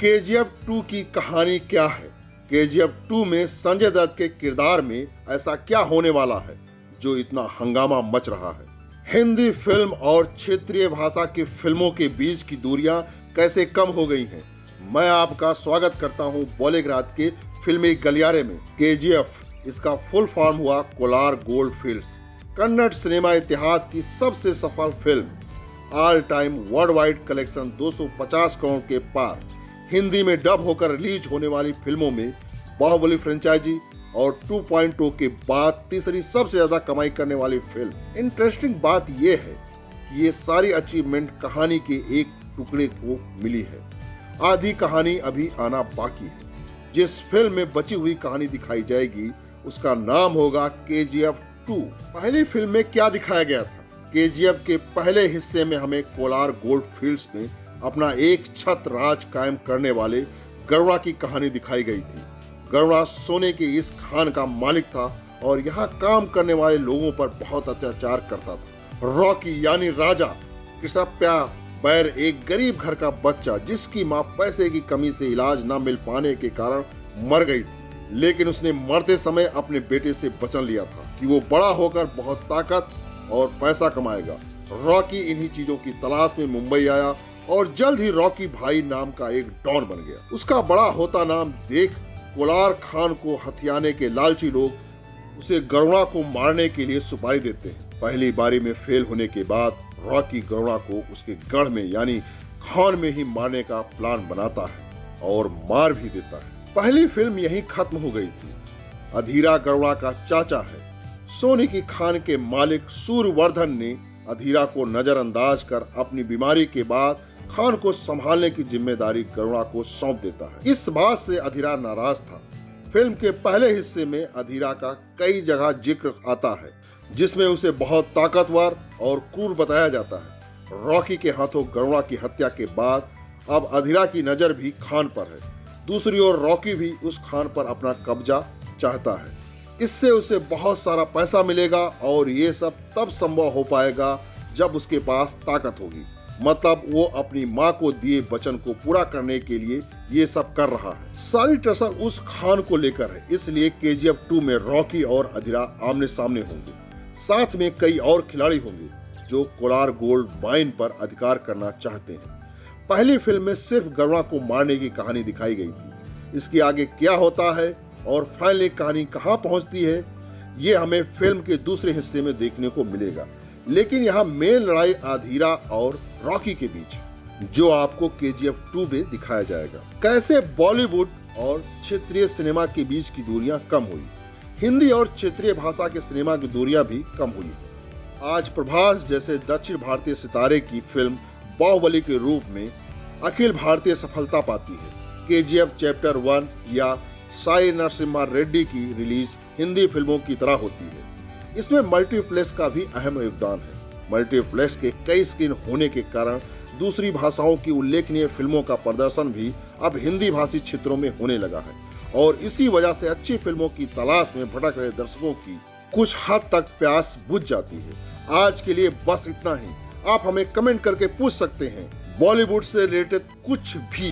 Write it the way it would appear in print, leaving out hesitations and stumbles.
KGF 2 की कहानी क्या है? केजीएफ 2 में संजय दत्त के किरदार में ऐसा क्या होने वाला है जो इतना हंगामा मच रहा है? हिंदी फिल्म और क्षेत्रीय भाषा की फिल्मों के बीच की दूरियां कैसे कम हो गई हैं? मैं आपका स्वागत करता हूं बॉलीग्राद के फिल्मी गलियारे में। केजीएफ, इसका फुल फॉर्म हुआ Kolar gold fields, Kannada cinema इतिहास की सबसे सफल film. All time world wide collection 250 crore के पार। हिंदी में डब होकर रिलीज होने वाली फिल्मों में बाहुबली फ्रेंचाइजी और 2.0 के बाद तीसरी सबसे ज्यादा कमाई करने वाली फिल्म। इंटरेस्टिंग बात यह है कि ये सारी अचीवमेंट कहानी के एक टुकड़े को मिली है। आधी कहानी अभी आना बाकी है। जिस फिल्म में बची हुई कहानी दिखाई जाएगी उसका नाम होगा केजीएफ 2। पहली फिल्म में क्या दिखाया गया था? केजीएफ के पहले हिस्से में हमें कोलार गोल्ड फील्ड्स में अपना एक छत्र राज कायम करने वाले गरुड़ा की कहानी दिखाई गई थी। गरुड़ा सोने के इस खान का मालिक था और यहाँ काम करने वाले लोगों पर बहुत अत्याचार करता था। रॉकी यानी राजा कृष्णप्पा बैर एक गरीब घर का बच्चा जिसकी माँ पैसे की कमी से इलाज न मिल पाने के कारण मर गई थी, लेकिन उसने मरते समय अपने बेटे से वचन लिया था कि वो बड़ा होकर बहुत ताकत और पैसा कमाएगा। रॉकी इन्हीं चीजों की तलाश में मुंबई आया और जल्द ही रॉकी भाई नाम का एक डॉन बन गया। उसका बड़ा होता नाम देख कोलार खान को हथियाने के लालची लोग उसे गरुड़ा को मारने के लिए सुपारी देते हैं। पहली बारी में फेल होने के बाद रॉकी गरुड़ा को उसके गढ़ में यानी खान में ही मारने का प्लान बनाता है और मार भी देता है। पहली फिल्म यहीं खत्म हो गई थी। अधीरा गरुड़ा का चाचा है। सोने की खान के मालिक सूर्यवर्धन ने अधीरा को नजरअंदाज कर अपनी बीमारी के बाद खान को संभालने की जिम्मेदारी गरुड़ा को सौंप देता है। इस बात से अधीरा नाराज था। फिल्म के पहले हिस्से में अधीरा का कई जगह जिक्र आता है जिसमें उसे बहुत ताकतवर और क्रूर बताया जाता है। रॉकी के हाथों गरुड़ा की हत्या के बाद अब अधीरा की नजर भी खान पर है। दूसरी ओर रॉकी भी उस खान पर अपना कब्जा चाहता है। इससे उसे बहुत सारा पैसा मिलेगा और ये सब तब संभव हो पाएगा जब उसके पास ताकत होगी। मतलब वो अपनी माँ को दिए वचन को पूरा करने के लिए ये सब कर रहा है। सारी टसल उस खान को लेकर है, इसलिए केजीएफ 2 में रॉकी और अधीरा आमने सामने होंगे। साथ में कई और खिलाड़ी होंगे जो कोलार गोल्ड माइन पर अधिकार करना चाहते हैं। पहली फिल्म में सिर्फ गरुड़ा को मारने की कहानी दिखाई गई थी। इसके आगे क्या होता है और फाइनली कहानी कहां पहुंचती है ये हमें फिल्म के दूसरे हिस्से में देखने को मिलेगा। लेकिन यहाँ मेन लड़ाई अधीरा और रॉकी के बीच जो आपको केजीएफ 2 में दिखाया जाएगा। कैसे बॉलीवुड और क्षेत्रीय सिनेमा के बीच की दूरियां कम हुई। हिंदी और क्षेत्रीय भाषा के सिनेमा की दूरियां भी कम हुई। आज प्रभास जैसे दक्षिण भारतीय सितारे की फिल्म बाहुबली के रूप में अखिल भारतीय सफलता पाती है। केजीएफ चैप्टर 1 या साई नरसिम्हा रेड्डी की रिलीज हिंदी फिल्मों की तरह होती है। इसमें मल्टीप्लेक्स का भी अहम योगदान है। मल्टीप्लेक्स के कई स्क्रीन होने के कारण दूसरी भाषाओं की उल्लेखनीय फिल्मों का प्रदर्शन भी अब हिंदी भाषी क्षेत्रों में होने लगा है और इसी वजह से अच्छी फिल्मों की तलाश में भटक रहे दर्शकों की कुछ हद तक प्यास बुझ जाती है। आज के लिए बस इतना ही। आप हमें कमेंट करके पूछ सकते हैं बॉलीवुड से रिलेटेड कुछ भी।